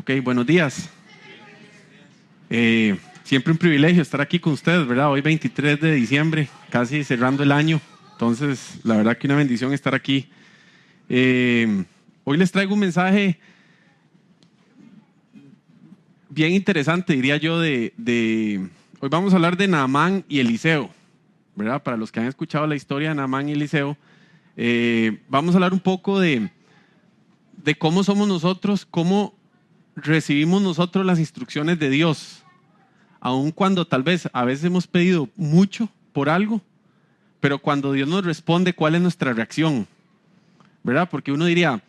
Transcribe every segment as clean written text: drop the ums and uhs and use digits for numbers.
Ok, buenos días. Siempre un privilegio estar aquí con ustedes, ¿verdad? Hoy 23 de diciembre, casi cerrando el año. Entonces, la verdad que una bendición estar aquí. Hoy les traigo un mensaje bien interesante, diría yo, Hoy vamos a hablar de Naamán y Eliseo, ¿verdad? Para los que han escuchado la historia de Naamán y Eliseo, vamos a hablar un poco de cómo somos nosotros, cómo recibimos nosotros las instrucciones de Dios, aun cuando tal vez a veces hemos pedido mucho por algo, pero cuando Dios nos responde, ¿cuál es nuestra reacción? ¿Verdad? Porque uno diría,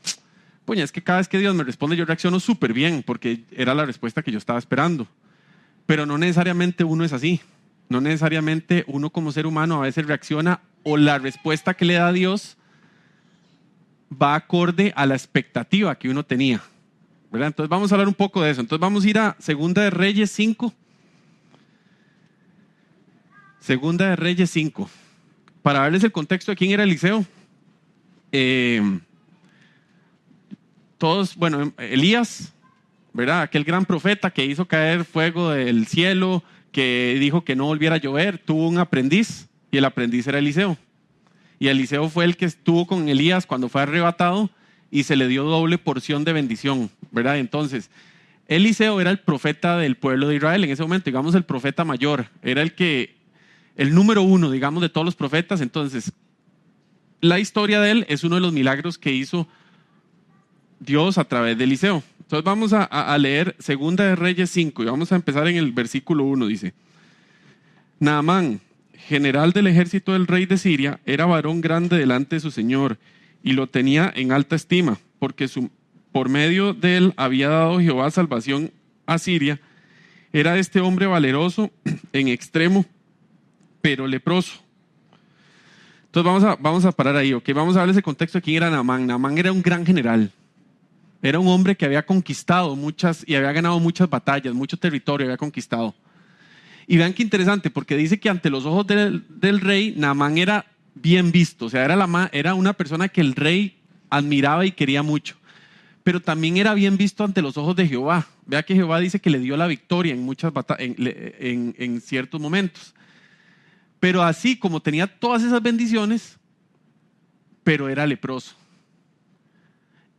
puña, es que cada vez que Dios me responde yo reacciono súper bien, porque era la respuesta que yo estaba esperando. Pero no necesariamente uno es así. No necesariamente uno como ser humano a veces reacciona o la respuesta que le da Dios va acorde a la expectativa que uno tenía, ¿verdad? Entonces vamos a hablar un poco de eso. Entonces vamos a ir a Segunda de Reyes 5. Segunda de Reyes 5. Para darles el contexto de quién era Eliseo. Elías, ¿verdad? Aquel gran profeta que hizo caer fuego del cielo, que dijo que no volviera a llover, tuvo un aprendiz y el aprendiz era Eliseo. Y Eliseo fue el que estuvo con Elías cuando fue arrebatado y se le dio doble porción de bendición, ¿verdad? Entonces, Eliseo era el profeta del pueblo de Israel en ese momento, digamos el profeta mayor, era el número uno, digamos, de todos los profetas. Entonces, la historia de él es uno de los milagros que hizo Dios a través de Eliseo. Entonces vamos a leer Segunda de Reyes 5 y vamos a empezar en el versículo 1, dice: Naamán, general del ejército del rey de Siria, era varón grande delante de su señor y lo tenía en alta estima, porque por medio de él había dado Jehová salvación a Siria. Era este hombre valeroso en extremo, pero leproso. Entonces vamos a parar ahí, ¿ok? Vamos a darles el contexto de quién era Naamán. Naamán era un gran general. Era un hombre que había conquistado muchas y había ganado muchas batallas, mucho territorio había conquistado. Y vean qué interesante, porque dice que ante los ojos del rey, Naamán era bien visto. O sea, era una persona que el rey admiraba y quería mucho. Pero también era bien visto ante los ojos de Jehová. Vea que Jehová dice que le dio la victoria en muchas en ciertos momentos. Pero así como tenía todas esas bendiciones, pero era leproso.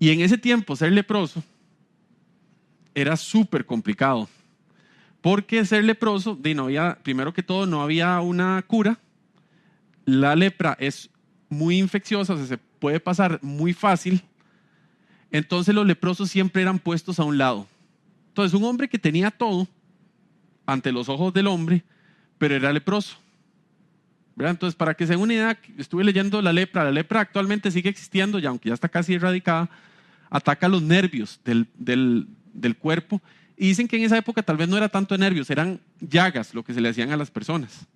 Y en ese tiempo ser leproso era súper complicado. Porque ser leproso, primero que todo, no había una cura. La lepra es muy infecciosa, o sea, se puede pasar muy fácil. Entonces los leprosos siempre eran puestos a un lado. Entonces un hombre que tenía todo ante los ojos del hombre, pero era leproso, ¿verdad? Entonces, para que se den una idea, estuve leyendo la lepra. La lepra actualmente sigue existiendo, y aunque ya está casi erradicada, ataca los nervios del cuerpo. Y dicen que en esa época tal vez no era tanto de nervios, eran llagas lo que se le hacían a las personas.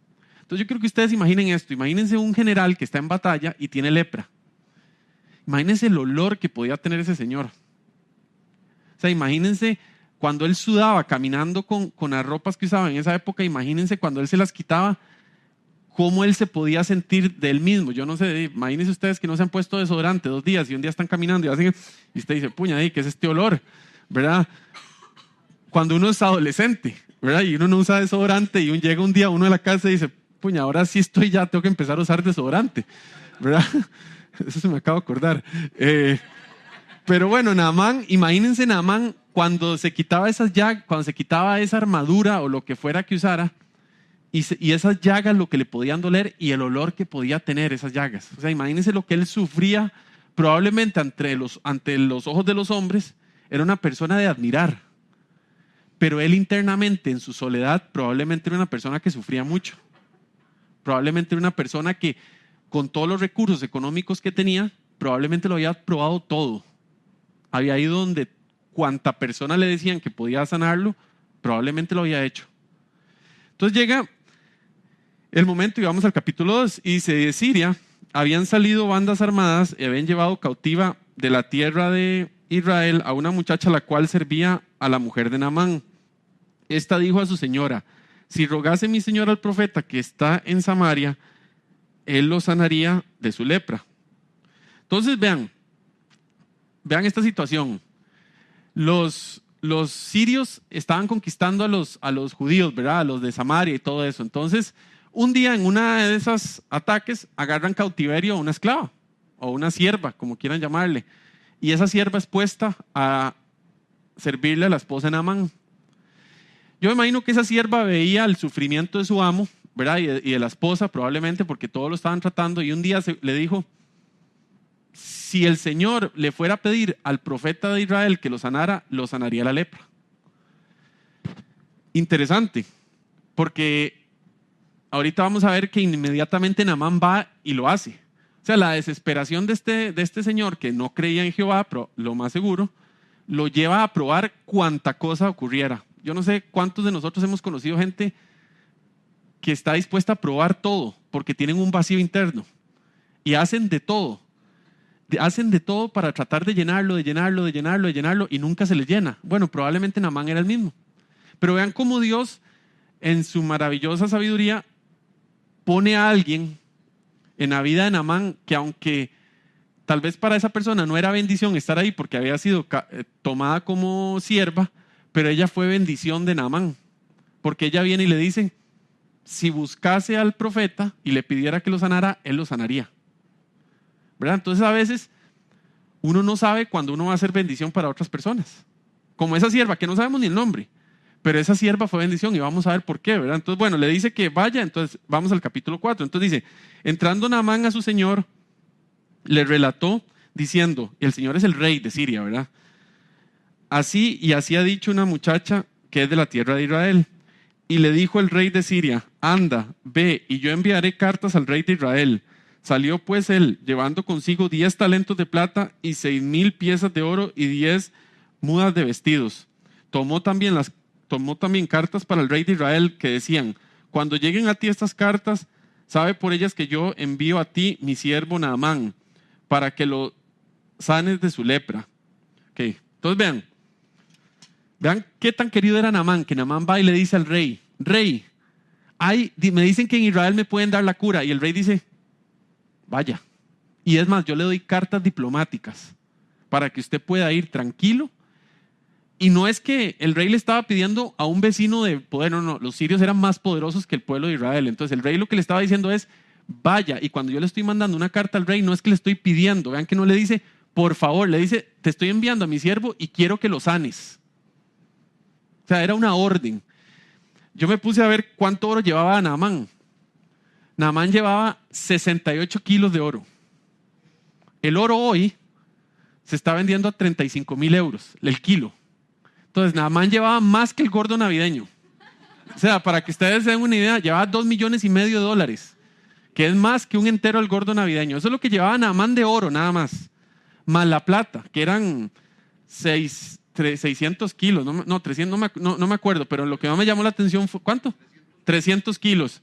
Entonces yo quiero que ustedes imaginen esto. Imagínense un general que está en batalla y tiene lepra. Imagínense el olor que podía tener ese señor. O sea, imagínense cuando él sudaba caminando con las ropas que usaba en esa época. Imagínense cuando él se las quitaba, cómo él se podía sentir de él mismo. Yo no sé, imagínense ustedes que no se han puesto desodorante 2 días y un día están caminando y usted dice, puña, ¿qué es este olor? ¿Verdad? Cuando uno es adolescente, ¿verdad? Y uno no usa desodorante y llega un día uno a la casa y dice, puña, ahora sí tengo que empezar a usar desodorante, ¿verdad? Eso se me acaba de acordar. Pero bueno, Naamán, imagínense Naamán cuando se quitaba cuando se quitaba esa armadura o lo que fuera que usara, y esas llagas, lo que le podían doler y el olor que podía tener esas llagas. O sea, imagínense lo que él sufría. Probablemente ante los ojos de los hombres era una persona de admirar, pero él internamente en su soledad probablemente era una persona que sufría mucho. Probablemente era una persona que con todos los recursos económicos que tenía, probablemente lo había probado todo. Había ido donde cuanta persona le decían que podía sanarlo, probablemente lo había hecho. Entonces llega el momento, y vamos al capítulo 2, y dice: de Siria habían salido bandas armadas y habían llevado cautiva de la tierra de Israel a una muchacha la cual servía a la mujer de Naamán. Esta dijo a su señora: si rogase mi señor al profeta que está en Samaria, él lo sanaría de su lepra. Entonces vean esta situación. Los los sirios estaban conquistando a los judíos, ¿verdad? A los de Samaria y todo eso. Entonces, un día en una de esos ataques agarran cautiverio a una esclava o una sierva, como quieran llamarle. Y esa sierva es puesta a servirle a la esposa de Naamán. Yo me imagino que esa sierva veía el sufrimiento de su amo, ¿verdad? Y de la esposa probablemente, porque todos lo estaban tratando. Y un día le dijo, si el Señor le fuera a pedir al profeta de Israel que lo sanara, lo sanaría la lepra. Interesante, porque ahorita vamos a ver que inmediatamente Naamán va y lo hace. O sea, la desesperación de este señor que no creía en Jehová, pero lo más seguro, lo lleva a probar cuánta cosa ocurriera. Yo no sé cuántos de nosotros hemos conocido gente que está dispuesta a probar todo porque tienen un vacío interno y hacen de todo. Hacen de todo para tratar de llenarlo y nunca se les llena. Bueno, probablemente Naamán era el mismo. Pero vean cómo Dios, en su maravillosa sabiduría, pone a alguien en la vida de Naamán que, aunque tal vez para esa persona no era bendición estar ahí porque había sido tomada como sierva, pero ella fue bendición de Naamán. Porque ella viene y le dice, si buscase al profeta y le pidiera que lo sanara, él lo sanaría. ¿Verdad? Entonces a veces uno no sabe cuándo uno va a ser bendición para otras personas. Como esa sierva, que no sabemos ni el nombre, pero esa sierva fue bendición y vamos a ver por qué, ¿verdad? Entonces, bueno, le dice que vaya, entonces vamos al capítulo 4. Entonces dice, entrando Naamán a su señor, le relató diciendo, y el Señor es el rey de Siria, ¿verdad? Así ha dicho una muchacha que es de la tierra de Israel. Y le dijo el rey de Siria, anda, ve, y yo enviaré cartas al rey de Israel. Salió pues él, llevando consigo 10 talentos de plata y 6,000 piezas de oro y 10 mudas de vestidos. Tomó también cartas para el rey de Israel que decían, cuando lleguen a ti estas cartas, sabe por ellas que yo envío a ti mi siervo Naamán, para que lo sanes de su lepra. Okay. Entonces vean qué tan querido era Naamán, que Naamán va y le dice al rey, rey, me dicen que en Israel me pueden dar la cura, y el rey dice, vaya. Y es más, yo le doy cartas diplomáticas para que usted pueda ir tranquilo. Y no es que el rey le estaba pidiendo a un vecino de poder, no, los sirios eran más poderosos que el pueblo de Israel. Entonces el rey lo que le estaba diciendo es, vaya. Y cuando yo le estoy mandando una carta al rey, no es que le estoy pidiendo, vean que no le dice, por favor, le dice, te estoy enviando a mi siervo y quiero que lo sanes. O sea, era una orden. Yo me puse a ver cuánto oro llevaba Naamán. Naamán llevaba 68 kilos de oro. El oro hoy se está vendiendo a 35,000 euros el kilo. Entonces, Naamán llevaba más que el gordo navideño. O sea, para que ustedes se den una idea, llevaba $2,5 millones, que es más que un entero el gordo navideño. Eso es lo que llevaba Naamán de oro, nada más. Más la plata, que eran 600 kilos, no, 300, no me acuerdo, pero lo que más me llamó la atención fue, ¿cuánto? 300 kilos.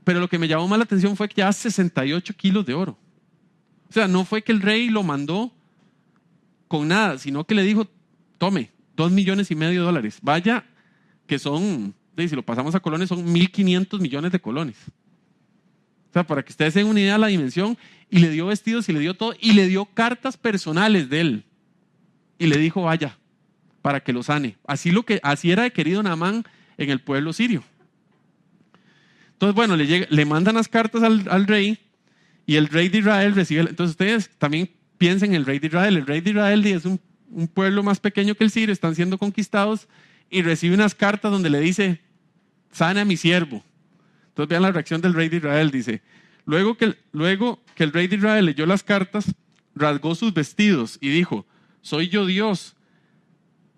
Pero lo que me llamó más la atención fue que llevaba 68 kilos de oro. O sea, no fue que el rey lo mandó con nada, sino que le dijo, tome, $2,5 millones. Vaya, que son, si lo pasamos a colones, son 1,500 millones de colones. O sea, para que ustedes tengan una idea de la dimensión, y le dio vestidos y le dio todo, y le dio cartas personales de él. Y le dijo, vaya, para que lo sane. Así era de querido Naamán en el pueblo sirio. Entonces, bueno, le mandan las cartas al rey, y el rey de Israel recibe. Entonces, ustedes también piensen en el rey de Israel. El rey de Israel es un pueblo más pequeño que el sirio, están siendo conquistados, y recibe unas cartas donde le dice, sane a mi siervo. Entonces, vean la reacción del rey de Israel. Dice, luego que el rey de Israel leyó las cartas, rasgó sus vestidos y dijo, soy yo Dios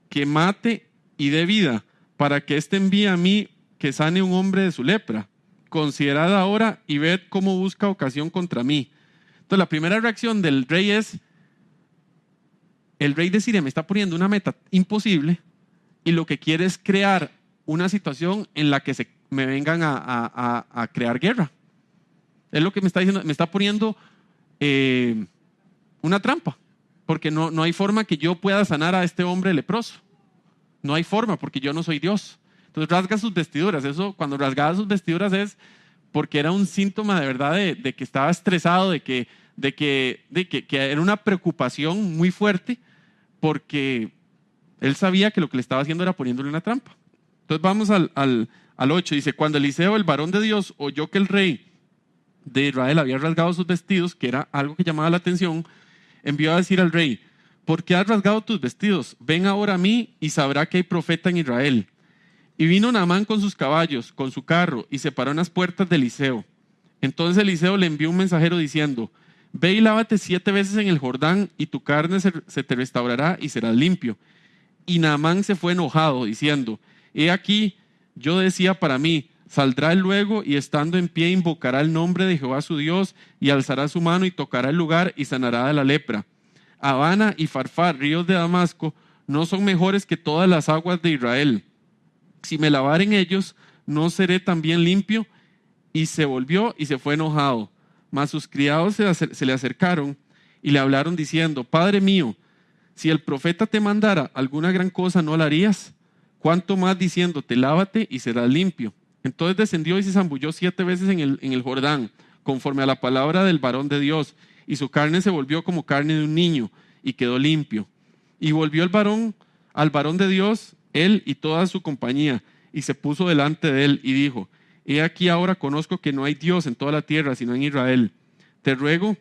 que mate y dé vida, para que éste envíe a mí que sane un hombre de su lepra. Considerad ahora y ved cómo busca ocasión contra mí. Entonces la primera reacción del rey es, el rey de Siria me está poniendo una meta imposible y lo que quiere es crear una situación en la que me vengan a crear guerra. Es lo que me está diciendo, me está poniendo una trampa, porque no hay forma que yo pueda sanar a este hombre leproso. No hay forma, porque yo no soy Dios. Entonces rasga sus vestiduras. Eso, cuando rasgaba sus vestiduras, es porque era un síntoma de verdad de que estaba estresado, de que era una preocupación muy fuerte, porque Él sabía que lo que le estaba haciendo era poniéndole una trampa. Entonces vamos al 8. Dice, cuando Eliseo, el varón de Dios, oyó que el rey de Israel había rasgado sus vestidos, que era algo que llamaba la atención, envió a decir al rey, ¿por qué has rasgado tus vestidos? Ven ahora a mí y sabrá que hay profeta en Israel. Y vino Naamán con sus caballos, con su carro, y se paró en las puertas de Eliseo. Entonces Eliseo le envió un mensajero diciendo, ve y lávate 7 veces en el Jordán, y tu carne se te restaurará y serás limpio. Y Naamán se fue enojado, diciendo, he aquí, yo decía para mí, saldrá él luego y estando en pie invocará el nombre de Jehová su Dios, y alzará su mano y tocará el lugar y sanará de la lepra. Habana y Farfar, ríos de Damasco, no son mejores que todas las aguas de Israel. Si me lavaren ellos, ¿no seré también limpio? Y se volvió y se fue enojado. Mas sus criados se le acercaron y le hablaron diciendo, Padre mío, si el profeta te mandara alguna gran cosa, ¿no la harías? ¿Cuánto más diciéndote, lávate y serás limpio? Entonces descendió y se zambulló 7 veces en el Jordán, conforme a la palabra del varón de Dios, y su carne se volvió como carne de un niño, y quedó limpio. Y volvió al varón de Dios, él y toda su compañía, y se puso delante de él, y dijo, he aquí ahora conozco que no hay Dios en toda la tierra, sino en Israel. Te ruego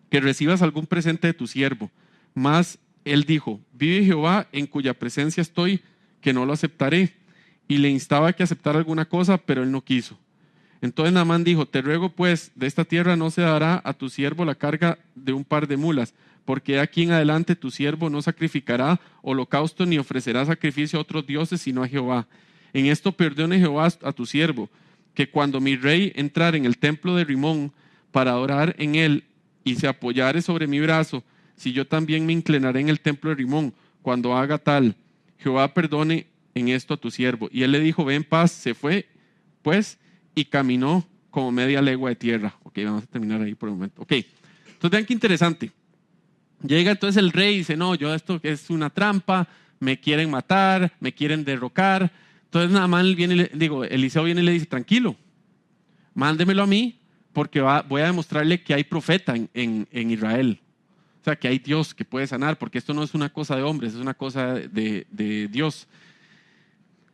que recibas algún presente de tu siervo. Mas él dijo, vive Jehová, en cuya presencia estoy, que no lo aceptaré. Y le instaba que aceptara alguna cosa, pero él no quiso. Entonces Naamán dijo, te ruego pues, de esta tierra no se dará a tu siervo la carga de un par de mulas, porque de aquí en adelante tu siervo no sacrificará holocausto ni ofrecerá sacrificio a otros dioses, sino a Jehová. En esto perdone Jehová a tu siervo, que cuando mi rey entrare en el templo de Rimón para adorar en él y se apoyare sobre mi brazo, si yo también me inclinaré en el templo de Rimón, cuando haga tal, Jehová perdone en esto a tu siervo. Y él le dijo, ve en paz, se fue pues y caminó como media legua de tierra. Ok, vamos a terminar ahí por un momento. Ok, entonces vean qué interesante. Llega entonces el rey y dice, no, yo esto es una trampa, me quieren matar, me quieren derrocar. Entonces Naamán viene, Eliseo viene y le dice, tranquilo, mándemelo a mí porque voy a demostrarle que hay profeta en Israel. O sea, que hay Dios que puede sanar, porque esto no es una cosa de hombres, es una cosa de Dios.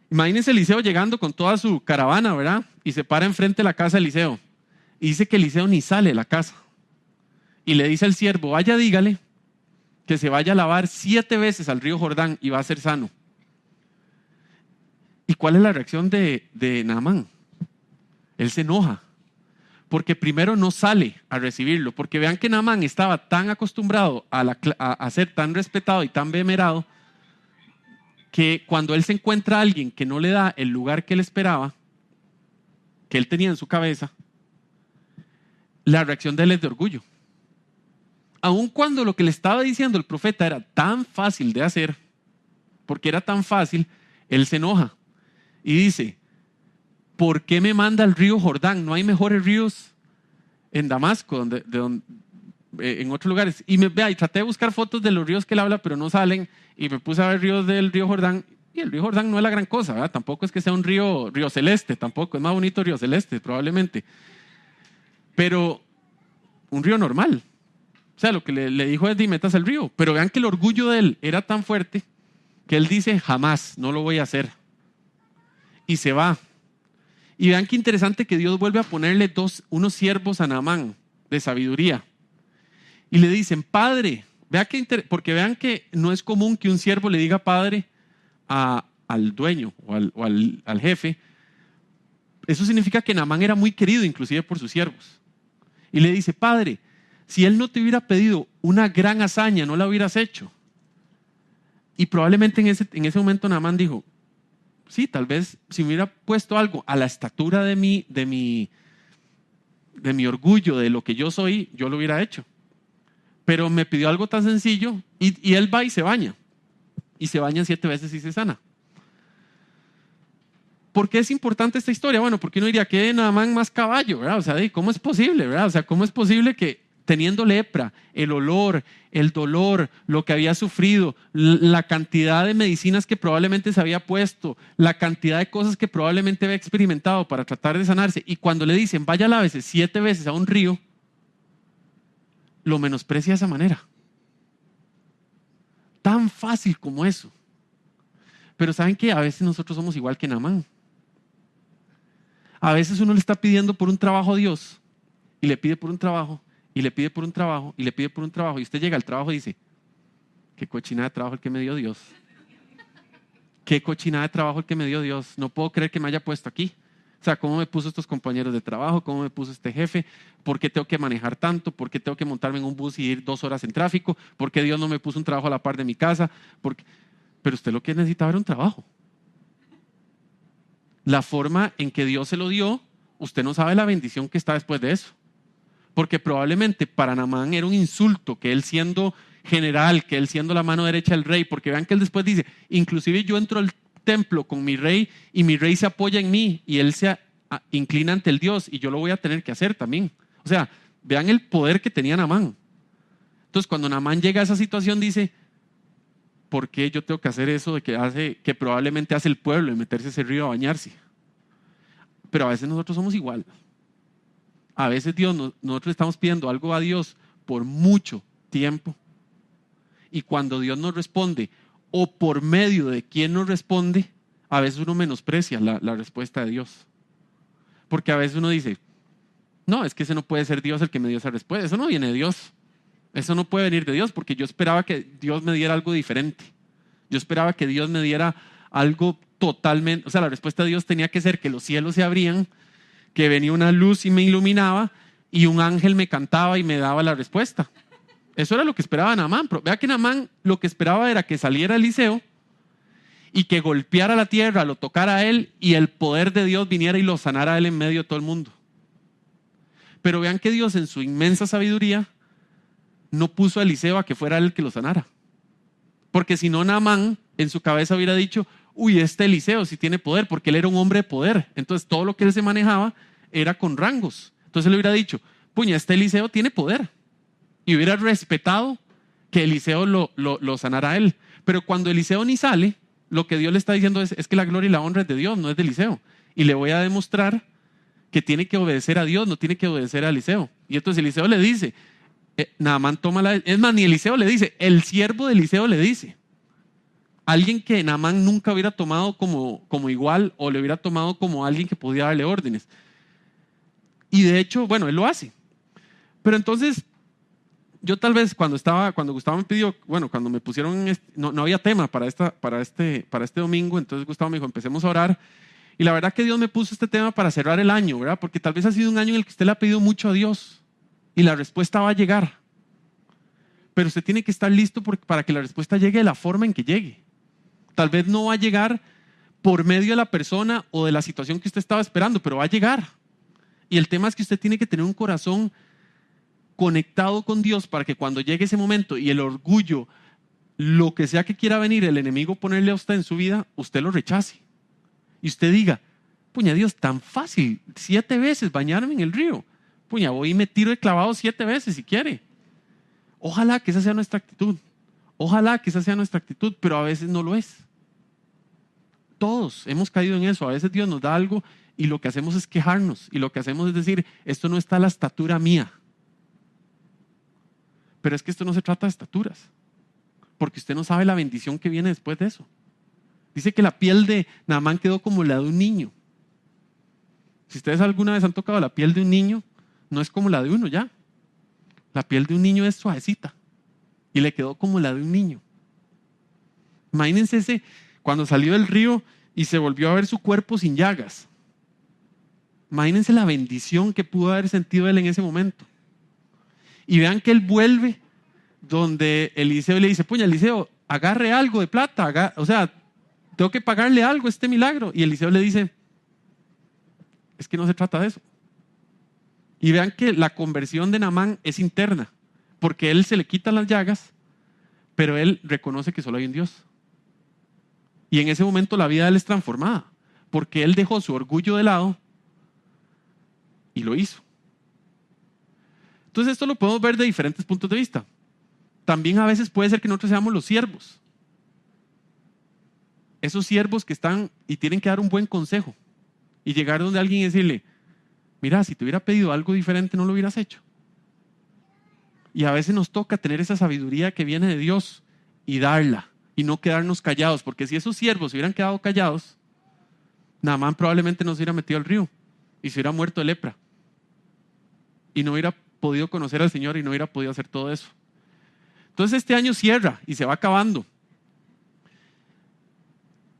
Imagínense Eliseo llegando con toda su caravana, ¿verdad? Y se para enfrente de la casa de Eliseo. Y dice que Eliseo ni sale de la casa. Y le dice al siervo, vaya, dígale que se vaya a lavar 7 veces al río Jordán y va a ser sano. ¿Y cuál es la reacción de Naamán? Él se enoja, porque primero no sale a recibirlo, porque vean que Naamán estaba tan acostumbrado a ser tan respetado y tan venerado, que cuando él se encuentra a alguien que no le da el lugar que él esperaba, que él tenía en su cabeza, la reacción de él es de orgullo. Aun cuando lo que le estaba diciendo el profeta era tan fácil de hacer, porque era tan fácil, él se enoja y dice, ¿por qué me manda al río Jordán? ¿No hay mejores ríos en Damasco, en otros lugares? Y traté de buscar fotos de los ríos que él habla, pero no salen, y me puse a ver ríos del río Jordán, y el río Jordán no es la gran cosa, ¿verdad? Tampoco es que sea un río celeste, tampoco, es más bonito río celeste probablemente, pero un río normal. O sea, lo que le dijo es, metas el río, pero vean que el orgullo de él era tan fuerte que él dice, jamás, no lo voy a hacer, y se va. Y vean qué interesante que Dios vuelve a ponerle unos siervos a Naamán de sabiduría. Y le dicen, padre, porque vean que no es común que un siervo le diga padre al dueño o al jefe. Eso significa que Naamán era muy querido inclusive por sus siervos. Y le dice, padre, si él no te hubiera pedido una gran hazaña, no la hubieras hecho. Y probablemente en ese momento Naamán dijo, sí, tal vez si me hubiera puesto algo a la estatura de mi orgullo, de lo que yo soy, yo lo hubiera hecho. Pero me pidió algo tan sencillo y él va y se baña. Y se baña 7 veces y se sana. ¿Por qué es importante esta historia? Bueno, porque uno diría que Naamán más caballo, ¿verdad? O sea, ¿cómo es posible, verdad? O sea, ¿cómo es posible que teniendo lepra, el olor, el dolor, lo que había sufrido, la cantidad de medicinas que probablemente se había puesto, la cantidad de cosas que probablemente había experimentado para tratar de sanarse, y cuando le dicen, vaya lávese 7 veces a un río, lo menosprecia de esa manera? Tan fácil como eso. Pero ¿saben qué? A veces nosotros somos igual que Naamán. A veces uno le está pidiendo por un trabajo a Dios y le pide por un trabajo y le pide por un trabajo y le pide por un trabajo y usted llega al trabajo y dice, qué cochinada de trabajo el que me dio Dios. Qué cochinada de trabajo el que me dio Dios. No puedo creer que me haya puesto aquí. O sea, ¿cómo me puso estos compañeros de trabajo? ¿Cómo me puso este jefe? ¿Por qué tengo que manejar tanto? ¿Por qué tengo que montarme en un bus y ir 2 horas en tráfico? ¿Por qué Dios no me puso un trabajo a la par de mi casa? Pero usted lo que necesitaba era un trabajo. La forma en que Dios se lo dio, usted no sabe la bendición que está después de eso. Porque probablemente para Naamán era un insulto que él siendo general, que él siendo la mano derecha del rey, porque vean que él después dice, inclusive yo entro al templo con mi rey y mi rey se apoya en mí y él se inclina ante el Dios y yo lo voy a tener que hacer también. O sea, vean el poder que tenía Naamán. Entonces cuando Naamán llega a esa situación dice, ¿por qué yo tengo que hacer eso de que probablemente hace el pueblo, de meterse a ese río a bañarse? Pero a veces nosotros somos igual. A veces nosotros le estamos pidiendo algo a Dios por mucho tiempo y cuando Dios nos responde o por medio de quien nos responde, a veces uno menosprecia la respuesta de Dios. Porque a veces uno dice, no, es que ese no puede ser Dios el que me dio esa respuesta. Eso no viene de Dios. Eso no puede venir de Dios porque yo esperaba que Dios me diera algo diferente. Yo esperaba que Dios me diera algo totalmente, o sea, la respuesta de Dios tenía que ser que los cielos se abrían, que venía una luz y me iluminaba y un ángel me cantaba y me daba la respuesta. Eso era lo que esperaba Naamán. Pero vea que Naamán lo que esperaba era que saliera Eliseo y que golpeara la tierra, lo tocara a él y el poder de Dios viniera y lo sanara a él en medio de todo el mundo. Pero vean que Dios en su inmensa sabiduría no puso a Eliseo a que fuera él el que lo sanara. Porque si no, Naamán en su cabeza hubiera dicho, uy, este Eliseo sí tiene poder, porque él era un hombre de poder. Entonces todo lo que él se manejaba era con rangos. Entonces él hubiera dicho, puña, este Eliseo tiene poder. Y hubiera respetado que Eliseo lo sanara a él. Pero cuando Eliseo ni sale, lo que Dios le está diciendo es que la gloria y la honra es de Dios, no es de Eliseo. Y le voy a demostrar que tiene que obedecer a Dios, no tiene que obedecer a Eliseo. Y entonces Eliseo le dice, Naamán toma es más, ni Eliseo le dice, el siervo de Eliseo le dice. Alguien que Naamán nunca hubiera tomado como igual o le hubiera tomado como alguien que podía darle órdenes. Y de hecho, bueno, él lo hace. Pero entonces, yo tal vez cuando Gustavo me pidió, bueno, cuando me pusieron, no había tema para este domingo, entonces Gustavo me dijo, empecemos a orar. Y la verdad que Dios me puso este tema para cerrar el año, ¿verdad? Porque tal vez ha sido un año en el que usted le ha pedido mucho a Dios y la respuesta va a llegar. Pero usted tiene que estar listo para que la respuesta llegue de la forma en que llegue. Tal vez no va a llegar por medio de la persona o de la situación que usted estaba esperando, pero va a llegar. Y el tema es que usted tiene que tener un corazón conectado con Dios para que cuando llegue ese momento y el orgullo, lo que sea que quiera venir el enemigo ponerle a usted en su vida, usted lo rechace. Y usted diga, puña Dios, tan fácil, 7 veces bañarme en el río. Puña, voy y me tiro de clavado 7 veces si quiere. Ojalá que esa sea nuestra actitud. Ojalá que esa sea nuestra actitud, pero a veces no lo es. Todos hemos caído en eso. A veces Dios nos da algo y lo que hacemos es quejarnos. Y lo que hacemos es decir, esto no está a la estatura mía. Pero es que esto no se trata de estaturas. Porque usted no sabe la bendición que viene después de eso. Dice que la piel de Naamán quedó como la de un niño. Si ustedes alguna vez han tocado la piel de un niño, no es como la de uno ya. La piel de un niño es suavecita. Y le quedó como la de un niño. Imagínense cuando salió del río y se volvió a ver su cuerpo sin llagas. Imagínense la bendición que pudo haber sentido él en ese momento. Y vean que él vuelve donde Eliseo le dice, puña, Eliseo, agarre algo de plata, o sea, tengo que pagarle algo a este milagro. Y Eliseo le dice, es que no se trata de eso. Y vean que la conversión de Naamán es interna, porque él se le quitan las llagas, pero él reconoce que solo hay un Dios. Y en ese momento la vida de él es transformada, porque él dejó su orgullo de lado y lo hizo. Entonces esto lo podemos ver de diferentes puntos de vista. También a veces puede ser que nosotros seamos los siervos. Esos siervos que están y tienen que dar un buen consejo y llegar donde alguien y decirle, mira, si te hubiera pedido algo diferente no lo hubieras hecho. Y a veces nos toca tener esa sabiduría que viene de Dios y darla y no quedarnos callados, porque si esos siervos se hubieran quedado callados, Naamán probablemente no se hubiera metido al río y se hubiera muerto de lepra y no hubiera podido conocer al Señor y no hubiera podido hacer todo eso. Entonces este año cierra y se va acabando.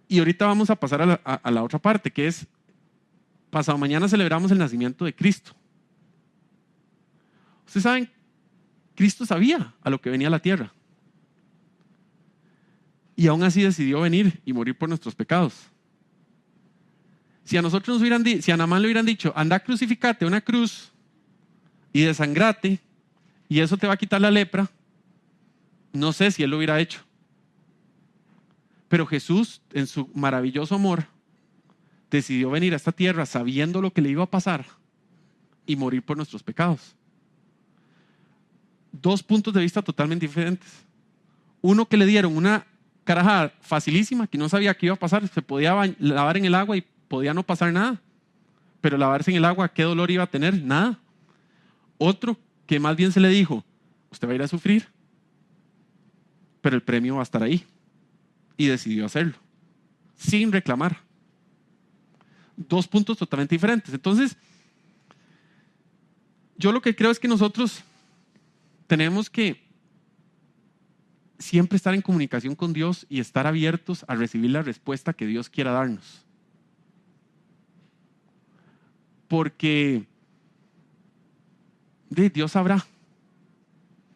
Y ahorita vamos a pasar a la otra parte, que es, pasado mañana celebramos el nacimiento de Cristo. Ustedes saben, Cristo sabía a lo que venía a la tierra. Y aún así decidió venir y morir por nuestros pecados. Si a nosotros si a Naamán le hubieran dicho, anda, crucificate una cruz y desangrate, y eso te va a quitar la lepra, no sé si él lo hubiera hecho. Pero Jesús, en su maravilloso amor, decidió venir a esta tierra sabiendo lo que le iba a pasar y morir por nuestros pecados. Dos puntos de vista totalmente diferentes. Uno, que le dieron una carajada facilísima, que no sabía qué iba a pasar, se podía lavar en el agua y podía no pasar nada. Pero lavarse en el agua, ¿qué dolor iba a tener? Nada. Otro, que más bien se le dijo, usted va a ir a sufrir, pero el premio va a estar ahí. Y decidió hacerlo, sin reclamar. Dos puntos totalmente diferentes. Entonces, yo lo que creo es que nosotros tenemos que siempre estar en comunicación con Dios y estar abiertos a recibir la respuesta que Dios quiera darnos. Porque Dios sabrá.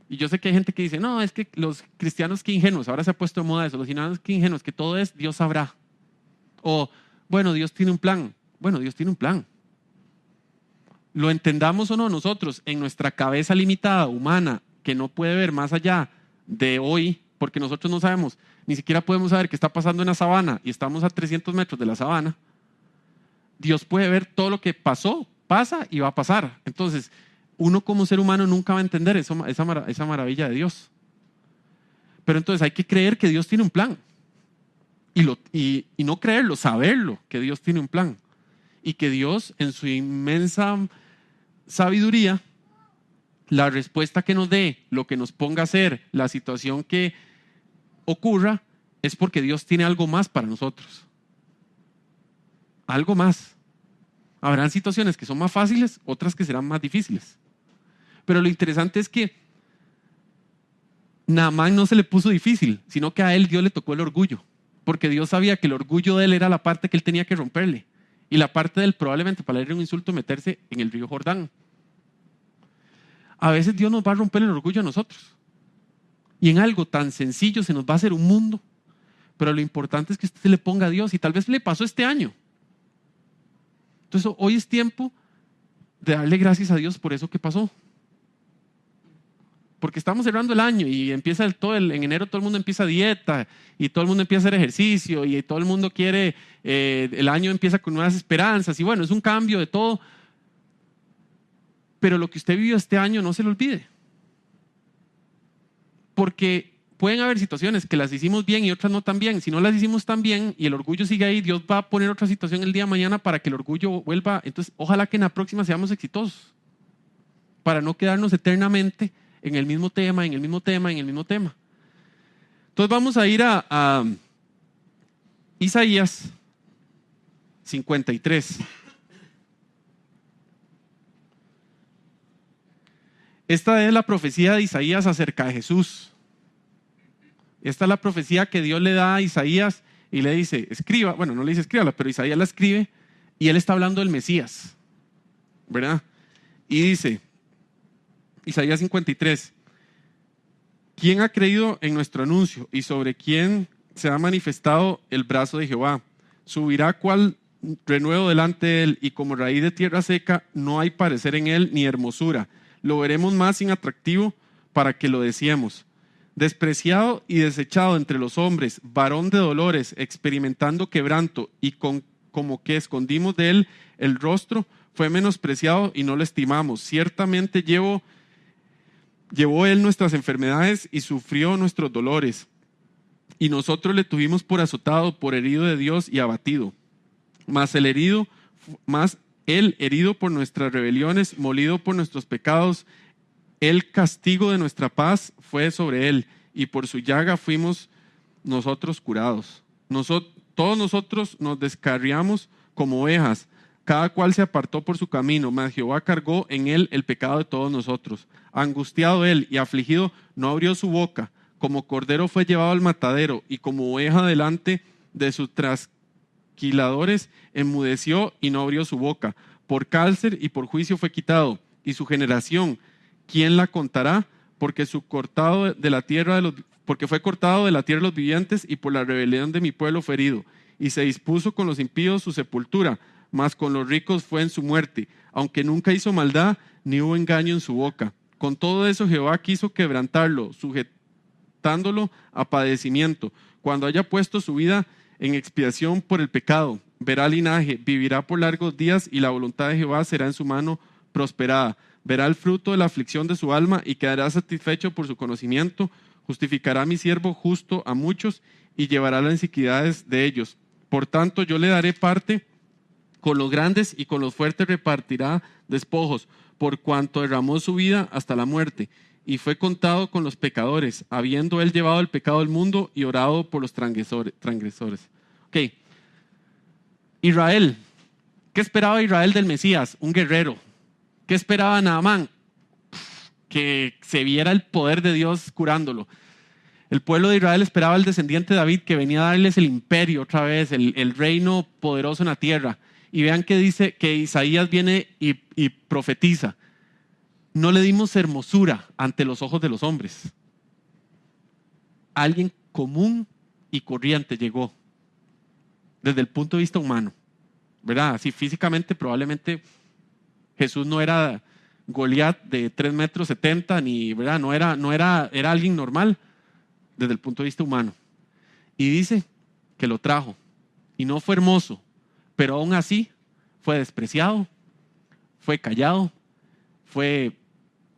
Y yo sé que hay gente que dice, no, es que los cristianos que ingenuos, ahora se ha puesto de moda eso, los cristianos que ingenuos, que todo es Dios sabrá. O, bueno, Dios tiene un plan. Bueno, Dios tiene un plan. Lo entendamos o no nosotros, en nuestra cabeza limitada, humana, que no puede ver más allá de hoy, porque nosotros no sabemos, ni siquiera podemos saber qué está pasando en la sabana y estamos a 300 metros de la sabana. Dios puede ver todo lo que pasó, pasa y va a pasar. Entonces, uno como ser humano nunca va a entender esa maravilla de Dios. Pero entonces hay que creer que Dios tiene un plan. Y no creerlo, saberlo, que Dios tiene un plan. Y que Dios, en su inmensa sabiduría, la respuesta que nos dé, lo que nos ponga a hacer, la situación que ocurra, es porque Dios tiene algo más para nosotros. Algo más. Habrán situaciones que son más fáciles, otras que serán más difíciles. Pero lo interesante es que Naamán no se le puso difícil, sino que a él Dios le tocó el orgullo. Porque Dios sabía que el orgullo de él era la parte que él tenía que romperle. Y la parte de él probablemente para darle un insulto meterse en el río Jordán. A veces Dios nos va a romper el orgullo a nosotros. Y en algo tan sencillo se nos va a hacer un mundo. Pero lo importante es que usted se le ponga a Dios. Y tal vez le pasó este año. Entonces hoy es tiempo de darle gracias a Dios por eso que pasó. Porque estamos cerrando el año y empieza en enero todo el mundo empieza dieta y todo el mundo empieza a hacer ejercicio y todo el mundo quiere, el año empieza con nuevas esperanzas y bueno, es un cambio de todo. Pero lo que usted vivió este año no se lo olvide. Porque pueden haber situaciones que las hicimos bien y otras no tan bien. Si no las hicimos tan bien y el orgullo sigue ahí, Dios va a poner otra situación el día de mañana para que el orgullo vuelva. Entonces, ojalá que en la próxima seamos exitosos. Para no quedarnos eternamente en el mismo tema, en el mismo tema, en el mismo tema. Entonces vamos a ir a Isaías 53. Esta es la profecía de Isaías acerca de Jesús. Esta es la profecía que Dios le da a Isaías y le dice, escriba, bueno, no le dice escríbala, pero Isaías la escribe y él está hablando del Mesías, ¿verdad? Y dice, Isaías 53, ¿quién ha creído en nuestro anuncio y sobre quién se ha manifestado el brazo de Jehová? Subirá cual renuevo delante de él y como raíz de tierra seca no hay parecer en él ni hermosura. Lo veremos más inatractivo para que lo deseemos. Despreciado y desechado entre los hombres, varón de dolores, experimentando quebranto y como que escondimos de él el rostro, fue menospreciado y no lo estimamos. Ciertamente llevó él nuestras enfermedades y sufrió nuestros dolores. Y nosotros le tuvimos por azotado, por herido de Dios y abatido. Mas él herido por nuestras rebeliones, molido por nuestros pecados, el castigo de nuestra paz fue sobre él, y por su llaga fuimos nosotros curados. Todos nosotros nos descarriamos como ovejas, cada cual se apartó por su camino, mas Jehová cargó en él el pecado de todos nosotros. Angustiado él y afligido, no abrió su boca. Como cordero fue llevado al matadero, y como oveja delante de sus trasquiladores, enmudeció y no abrió su boca. Por cárcel y por juicio fue quitado. Y su generación, ¿quién la contará? Porque fue cortado de la tierra de los vivientes, y por la rebelión de mi pueblo fue herido. Y se dispuso con los impíos su sepultura, mas con los ricos fue en su muerte, aunque nunca hizo maldad, ni hubo engaño en su boca. Con todo eso Jehová quiso quebrantarlo, sujetándolo a padecimiento. Cuando haya puesto su vida en expiación por el pecado, verá linaje, vivirá por largos días, y la voluntad de Jehová será en su mano prosperada. Verá el fruto de la aflicción de su alma y quedará satisfecho por su conocimiento. Justificará a mi siervo justo a muchos y llevará las iniquidades de ellos. Por tanto, yo le daré parte con los grandes, y con los fuertes repartirá despojos, por cuanto derramó su vida hasta la muerte, y fue contado con los pecadores, habiendo él llevado el pecado del mundo y orado por los transgresores. Ok. Israel. ¿Qué esperaba Israel del Mesías? Un guerrero. ¿Qué esperaba Naamán? Que se viera el poder de Dios curándolo. El pueblo de Israel esperaba al descendiente de David, que venía a darles el imperio otra vez, el reino poderoso en la tierra. Y vean que dice que Isaías viene y profetiza. No le dimos hermosura ante los ojos de los hombres. Alguien común y corriente llegó desde el punto de vista humano, ¿verdad? Así físicamente probablemente Jesús no era Goliat de 3 metros 70, ni, ¿verdad? Era alguien normal desde el punto de vista humano. Y dice que lo trajo y no fue hermoso, pero aún así fue despreciado, fue callado, fue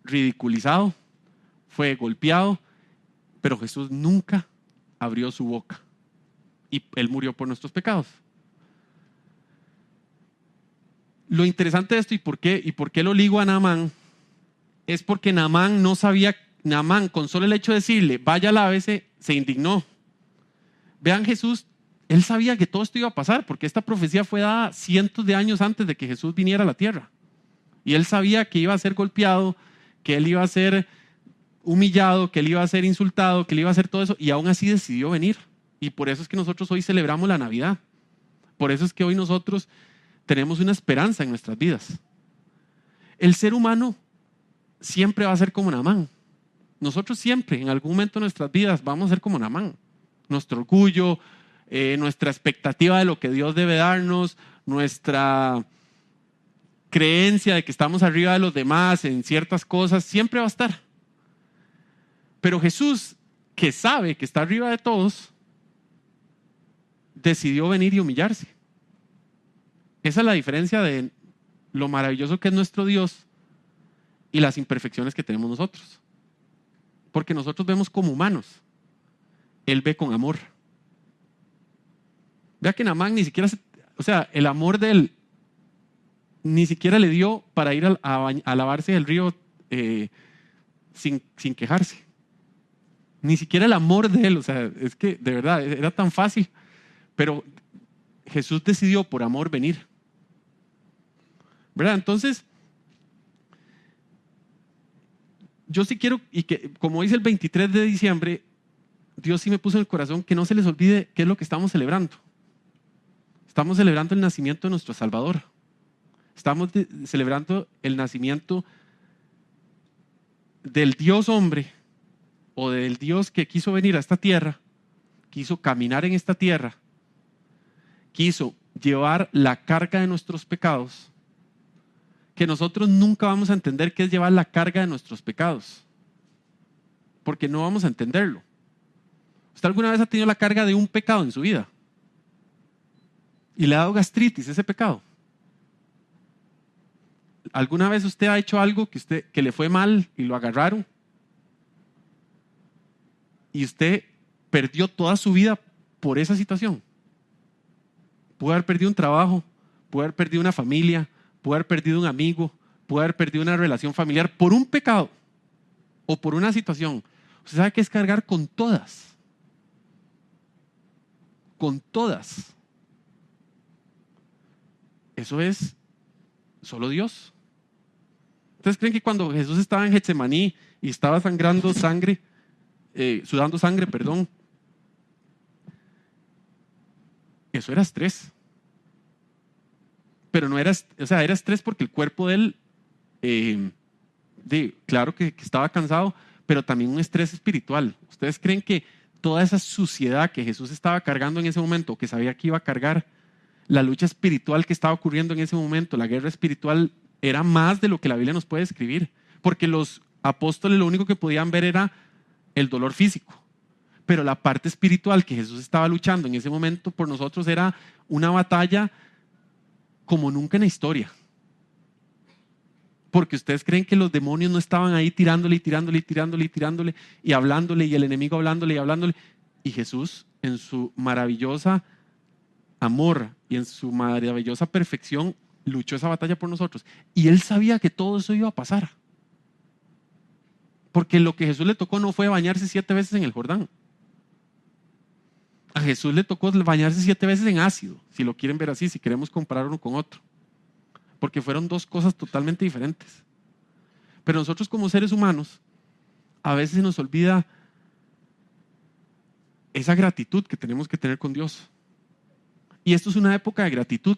ridiculizado, fue golpeado, pero Jesús nunca abrió su boca, y él murió por nuestros pecados. Lo interesante de esto, y por qué lo ligo a Naamán, es porque Naamán no sabía. Naamán, con solo el hecho de decirle vaya, lávese, se indignó. Vean, Jesús, él sabía que todo esto iba a pasar, porque esta profecía fue dada cientos de años antes de que Jesús viniera a la tierra. Y él sabía que iba a ser golpeado, que él iba a ser humillado, que él iba a ser insultado, que él iba a hacer todo eso, y aún así decidió venir. Y por eso es que nosotros hoy celebramos la Navidad. Por eso es que hoy nosotros tenemos una esperanza en nuestras vidas. El ser humano siempre va a ser como Naamán. Nosotros siempre, en algún momento de nuestras vidas, vamos a ser como Naamán. Nuestro orgullo, nuestra expectativa de lo que Dios debe darnos, nuestra creencia de que estamos arriba de los demás en ciertas cosas, siempre va a estar. Pero Jesús, que sabe que está arriba de todos, decidió venir y humillarse. Esa es la diferencia de lo maravilloso que es nuestro Dios y las imperfecciones que tenemos nosotros. Porque nosotros vemos como humanos, Él ve con amor. Vea que Naamán ni siquiera, el amor de él ni siquiera le dio para ir a lavarse del río sin quejarse. Ni siquiera el amor de él, es que de verdad era tan fácil. Pero Jesús decidió por amor venir, ¿verdad? Entonces, yo sí quiero, y que como dice el 23 de diciembre, Dios sí me puso en el corazón que no se les olvide qué es lo que estamos celebrando. Estamos celebrando el nacimiento de nuestro Salvador. Estamos celebrando el nacimiento del Dios hombre, o del Dios que quiso venir a esta tierra, quiso caminar en esta tierra, quiso llevar la carga de nuestros pecados, que nosotros nunca vamos a entender qué es llevar la carga de nuestros pecados, porque no vamos a entenderlo. ¿Usted alguna vez ha tenido la carga de un pecado en su vida? ¿Y le ha dado gastritis ese pecado? ¿Alguna vez usted ha hecho algo que le fue mal y lo agarraron? Y usted perdió toda su vida por esa situación. Pudo haber perdido un trabajo, pudo haber perdido una familia, pudo haber perdido un amigo, pudo haber perdido una relación familiar por un pecado o por una situación. Usted sabe que es cargar con todas. con todas. Eso es solo Dios. ¿Ustedes creen que cuando Jesús estaba en Getsemaní y estaba sudando sangre, eso era estrés? Pero no era, era estrés porque el cuerpo de él, claro que estaba cansado, pero también un estrés espiritual. ¿Ustedes creen que toda esa suciedad que Jesús estaba cargando en ese momento, que sabía que iba a cargar, la lucha espiritual que estaba ocurriendo en ese momento, la guerra espiritual, era más de lo que la Biblia nos puede describir? Porque los apóstoles lo único que podían ver era el dolor físico. Pero la parte espiritual que Jesús estaba luchando en ese momento por nosotros era una batalla como nunca en la historia. Porque ustedes creen que los demonios no estaban ahí tirándole y hablándole, y el enemigo hablándole y hablándole. Y Jesús, en su maravillosa amor y en su maravillosa perfección, luchó esa batalla por nosotros. Y él sabía que todo eso iba a pasar. Porque lo que a Jesús le tocó no fue bañarse 7 veces en el Jordán. A Jesús le tocó bañarse 7 veces en ácido, si lo quieren ver así, si queremos comparar uno con otro. Porque fueron 2 cosas totalmente diferentes. Pero nosotros como seres humanos, a veces nos olvida esa gratitud que tenemos que tener con Dios. Y esto es una época de gratitud.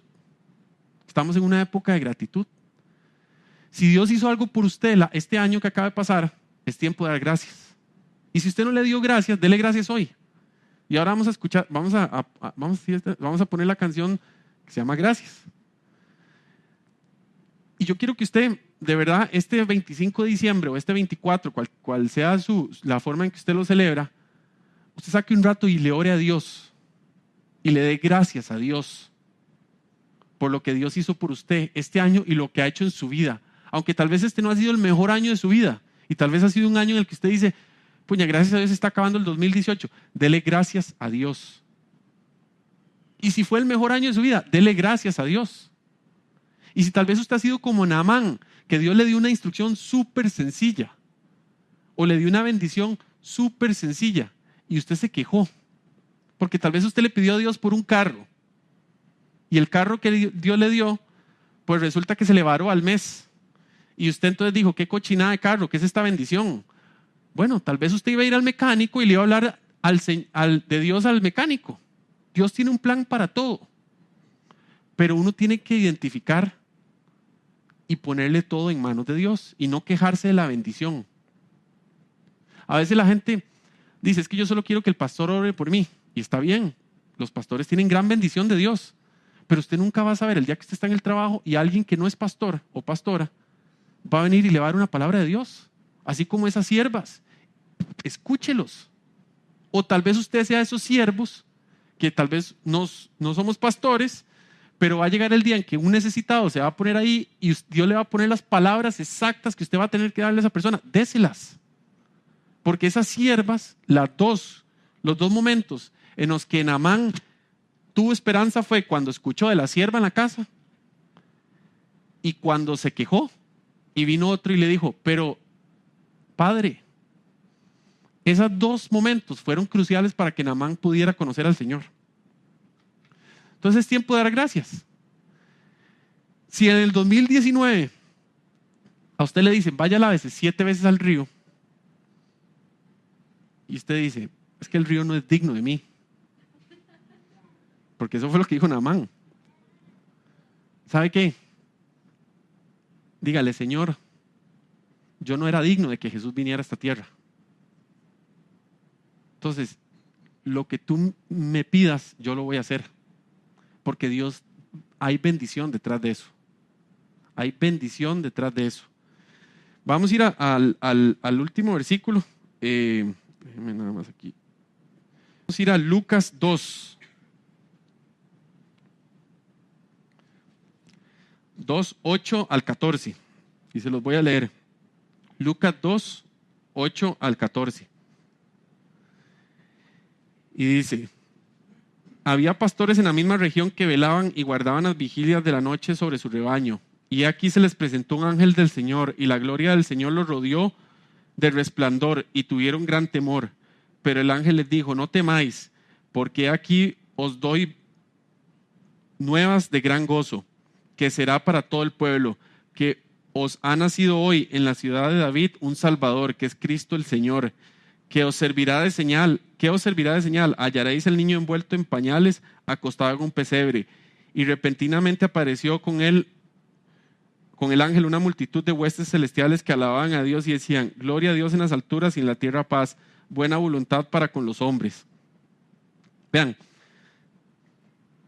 Estamos en una época de gratitud. Si Dios hizo algo por usted este año que acaba de pasar, es tiempo de dar gracias. Y si usted no le dio gracias, dele gracias hoy. Y ahora vamos a escuchar, vamos a poner la canción que se llama Gracias. Y yo quiero que usted, de verdad, este 25 de diciembre o este 24, cual sea la forma en que usted lo celebra, usted saque un rato y le ore a Dios y le dé gracias a Dios por lo que Dios hizo por usted este año y lo que ha hecho en su vida. Aunque tal vez este no ha sido el mejor año de su vida y tal vez ha sido un año en el que usted dice, puña, gracias a Dios está acabando el 2018. Dele gracias a Dios. Y si fue el mejor año de su vida, dele gracias a Dios. Y si tal vez usted ha sido como Naamán, que Dios le dio una instrucción súper sencilla o le dio una bendición súper sencilla y usted se quejó, porque tal vez usted le pidió a Dios por un carro y el carro que Dios le dio, pues resulta que se le varó al mes y usted entonces dijo, qué cochinada de carro, ¿qué es esta bendición? Bueno, tal vez usted iba a ir al mecánico y le iba a hablar de Dios al mecánico. Dios tiene un plan para todo, pero uno tiene que identificar y ponerle todo en manos de Dios y no quejarse de la bendición. A veces la gente dice, es que yo solo quiero que el pastor ore por mí. Y está bien, los pastores tienen gran bendición de Dios, pero usted nunca va a saber el día que usted está en el trabajo y alguien que no es pastor o pastora va a venir y le va a dar una palabra de Dios, así como esas siervas. Escúchelos. O tal vez usted sea de esos siervos que tal vez no somos pastores, pero va a llegar el día en que un necesitado se va a poner ahí y Dios le va a poner las palabras exactas que usted va a tener que darle a esa persona. Déselas. Porque esas siervas, los dos momentos en los que Naamán tuvo esperanza fue cuando escuchó de la sierva en la casa y cuando se quejó y vino otro y le dijo, pero padre, esos 2 momentos fueron cruciales para que Naamán pudiera conocer al Señor. Entonces es tiempo de dar gracias. Si en el 2019 a usted le dicen, vaya lávese 7 veces al río, y usted dice, es que el río no es digno de mí, porque eso fue lo que dijo Naamán. ¿Sabe qué? Dígale, Señor, yo no era digno de que Jesús viniera a esta tierra. Entonces, lo que tú me pidas, yo lo voy a hacer. Porque Dios, hay bendición detrás de eso. Hay bendición detrás de eso. Vamos a ir al último versículo. Déjenme nada más aquí. Vamos a ir a Lucas 2. 2, 8 al 14. Y se los voy a leer. Lucas 2, 8 al 14. Y dice, había pastores en la misma región que velaban y guardaban las vigilias de la noche sobre su rebaño. Y aquí se les presentó un ángel del Señor, y la gloria del Señor los rodeó de resplandor, y tuvieron gran temor. Pero el ángel les dijo, no temáis, porque aquí os doy nuevas de gran gozo, que será para todo el pueblo, que os ha nacido hoy en la ciudad de David un Salvador, que es Cristo el Señor, que os servirá de señal. ¿Qué os servirá de señal? Hallaréis el niño envuelto en pañales, acostado en un pesebre. Y repentinamente apareció con el ángel una multitud de huestes celestiales que alababan a Dios y decían: gloria a Dios en las alturas y en la tierra paz, buena voluntad para con los hombres. Vean,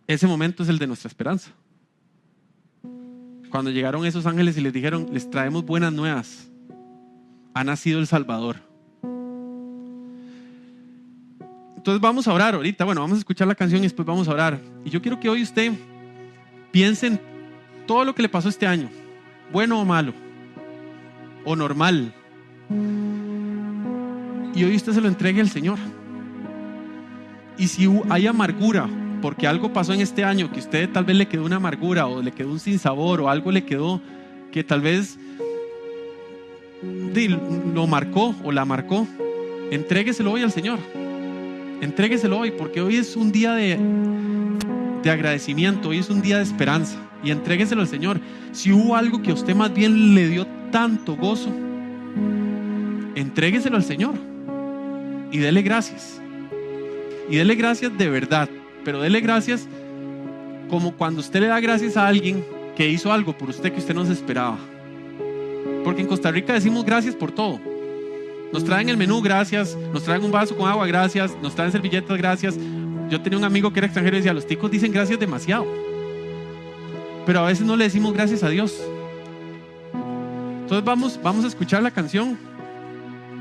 ese momento es el de nuestra esperanza. Cuando llegaron esos ángeles y les dijeron: les traemos buenas nuevas, ha nacido el Salvador. Entonces vamos a orar ahorita. Bueno, vamos a escuchar la canción y después vamos a orar. Y yo quiero que hoy usted piense en todo lo que le pasó este año, bueno o malo, o normal, y hoy usted se lo entregue al Señor. Y si hay amargura porque algo pasó en este año, que a usted tal vez le quedó una amargura o le quedó un sinsabor o algo le quedó que tal vez lo marcó o la marcó, entrégueselo hoy al Señor. Entrégueselo hoy, porque hoy es un día de agradecimiento, hoy es un día de esperanza, y entrégueselo al Señor. Si hubo algo que a usted más bien le dio tanto gozo, entrégueselo al Señor y dele gracias. Y dele gracias de verdad, pero dele gracias como cuando usted le da gracias a alguien que hizo algo por usted que usted no se esperaba. Porque en Costa Rica decimos gracias por todo. Nos traen el menú, gracias. Nos traen un vaso con agua, gracias. Nos traen servilletas, gracias. Yo tenía un amigo que era extranjero y decía: los ticos dicen gracias demasiado, pero a veces no le decimos gracias a Dios. Entonces vamos a escuchar la canción.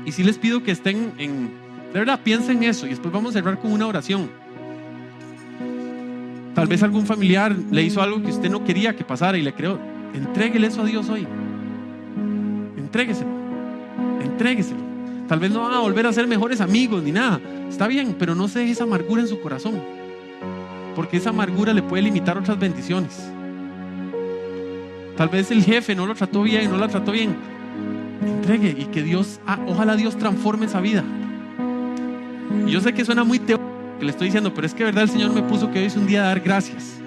Y sí les pido que estén de verdad, piensen en eso. Y después vamos a cerrar con una oración. Tal vez algún familiar le hizo algo que usted no quería que pasara y le creó. Entréguele eso a Dios hoy. Entrégueselo. Tal vez no van a volver a ser mejores amigos ni nada. Está bien, pero no se deje esa amargura en su corazón, porque esa amargura le puede limitar otras bendiciones. Tal vez el jefe no lo trató bien, no la trató bien. Entregue y que Dios, ojalá Dios transforme esa vida. Y yo sé que suena muy teórico que le estoy diciendo, pero es que de verdad el Señor me puso que hoy es un día de dar gracias.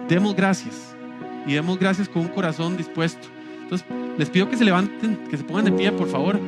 Demos gracias y demos gracias con un corazón dispuesto. Entonces les pido que se levanten, que se pongan de pie, por favor.